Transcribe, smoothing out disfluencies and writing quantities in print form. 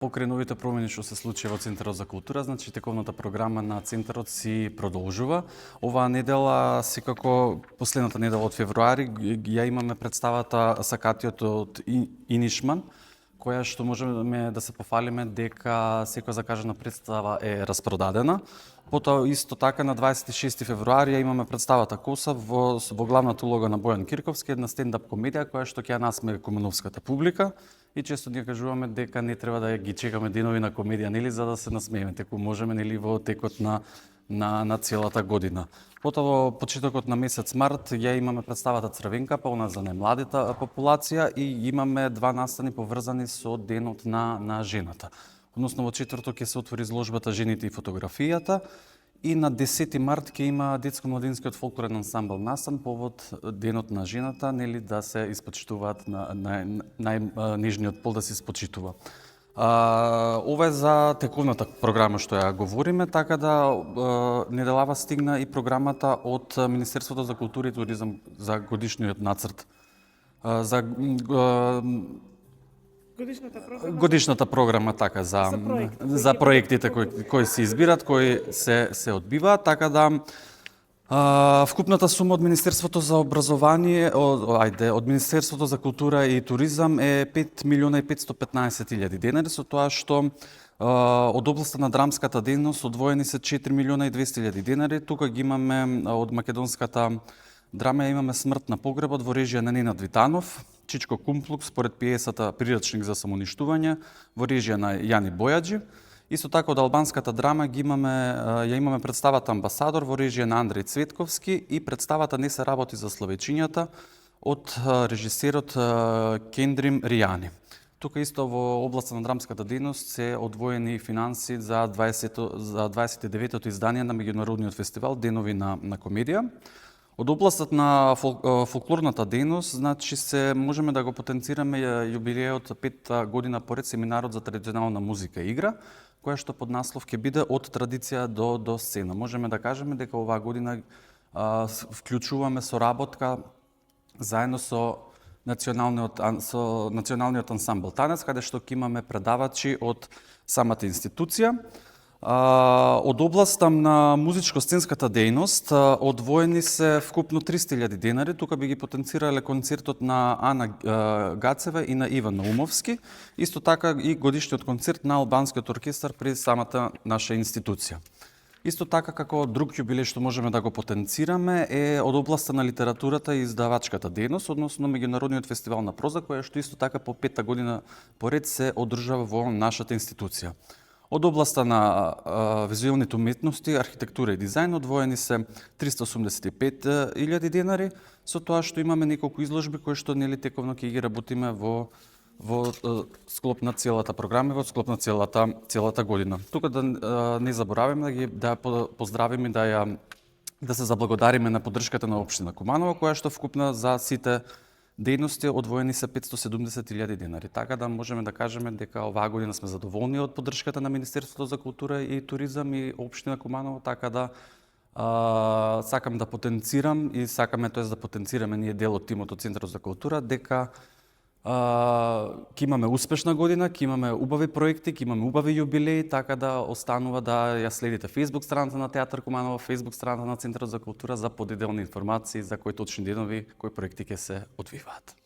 Покрај новите промени што се случи во Центарот за култура, значи тековната програма на Центарот си продолжува. Оваа недела, секако последната недела од февруари, ја имаме представата Сакатиот од Инишман, која што можеме да се пофалиме дека секоја закажана представа е распродадена. Потоа исто така на 26 февруари имаме представата Коса во главната улога на Бојан Кирковски, една стендап комедија која што ќе ја насмее кумановската публика. И често ние кажуваме дека не треба да ги чекаме денови на комедија, нели, за да се насмееме, теку можеме, нели, во текот на целата година. Потоа во почетокот на месец март ја имаме представата Црвенка, полна за најмладата популација, и имаме два настани поврзани со денот на жената. Односно во четврток ќе се отвори изложбата Жените и фотографијата, и на 10 март ќе има детско-младинскиот фолклорен ансамбл настан повод денот на жената, нели, да се испочитуваат најнежниот пол, да се испочитува. Ова е за тековната програма што ја говориме, така да неделава стигна и програмата од Министерството за култура и туризам за годишниот нацрт за годишната програма, така, за проектите кои се избират, кои се одбиваат, така да вкупната сума од Министерството за образование, од Министерството за култура и туризам е 5.515.000 денари, со тоа што од областа на драмската дејност одвоени се 4.200.000 денари. Тука ги имаме од македонската драма, имаме Смрт на погребот во режија на Ненад Витанов, Чичко Кумплук според пиесата Прирачник за самоуништување во режија на Јани Бојаджи. Исто така од албанската драма ја имаме представата Амбасадор во режија на Андреј Цветковски и представата Не се работи за словечињата од режисерот Кендрим Ријани. Тука исто во областа на драмската дејност се одвоени финанси за 29-то издание на меѓународниот фестивал Денови на комедија. Од областот на фолклорната дејност, значи можеме да го потенцираме јубилејот 5 година поред семинарот за традиционална музика и игра, која што под наслов ќе биде од традиција до сцена. Можеме да кажеме дека оваа година вклучуваме соработка заедно со националниот ансамбл Танец, каде што ќе имаме предавачи од самата институција. Од областа на музичко-сценската дејност одвоени се вкупно 300.000 денари. Тука би ги потенцирале концертот на Ана Гацева и на Иван Наумовски. Исто така и годишниот концерт на албанскиот оркестар при самата наша институција. Исто така како друг јубилеј што можеме да го потенцираме е од областа на литературата и издавачката дејност, односно меѓународниот фестивал на проза, која што исто така по 5-та година поред се одржава во нашата институција. Од областа на визуелните уметности, архитектура и дизајн одвоени се 385.000 денари, со тоа што имаме неколку изложби кои што нели тековно ќе ги работиме во склоп на целата програма, во склоп на целата година. Тука да не забораваме да поздравиме да се заблагодариме на поддршката на општина Куманово, која што вкупна за сите дејности одвоени се 570.000 денари. Така да можеме да кажеме дека оваа година сме задоволни од поддршката на Министерството за култура и туризам и општина Куманово, така да сакам да потенцирам и сакаме да потенцираме ние дел од тимот од Центарот за култура дека ќе имаме успешна година, ќе имаме убави проекти, ќе имаме убави јубилеи, така да останува да ја следите Facebook страната на Театар Куманово, Facebook страната на Центарот за култура за подетелни информации за кои точни денови, кои проекти ќе се одвиваат.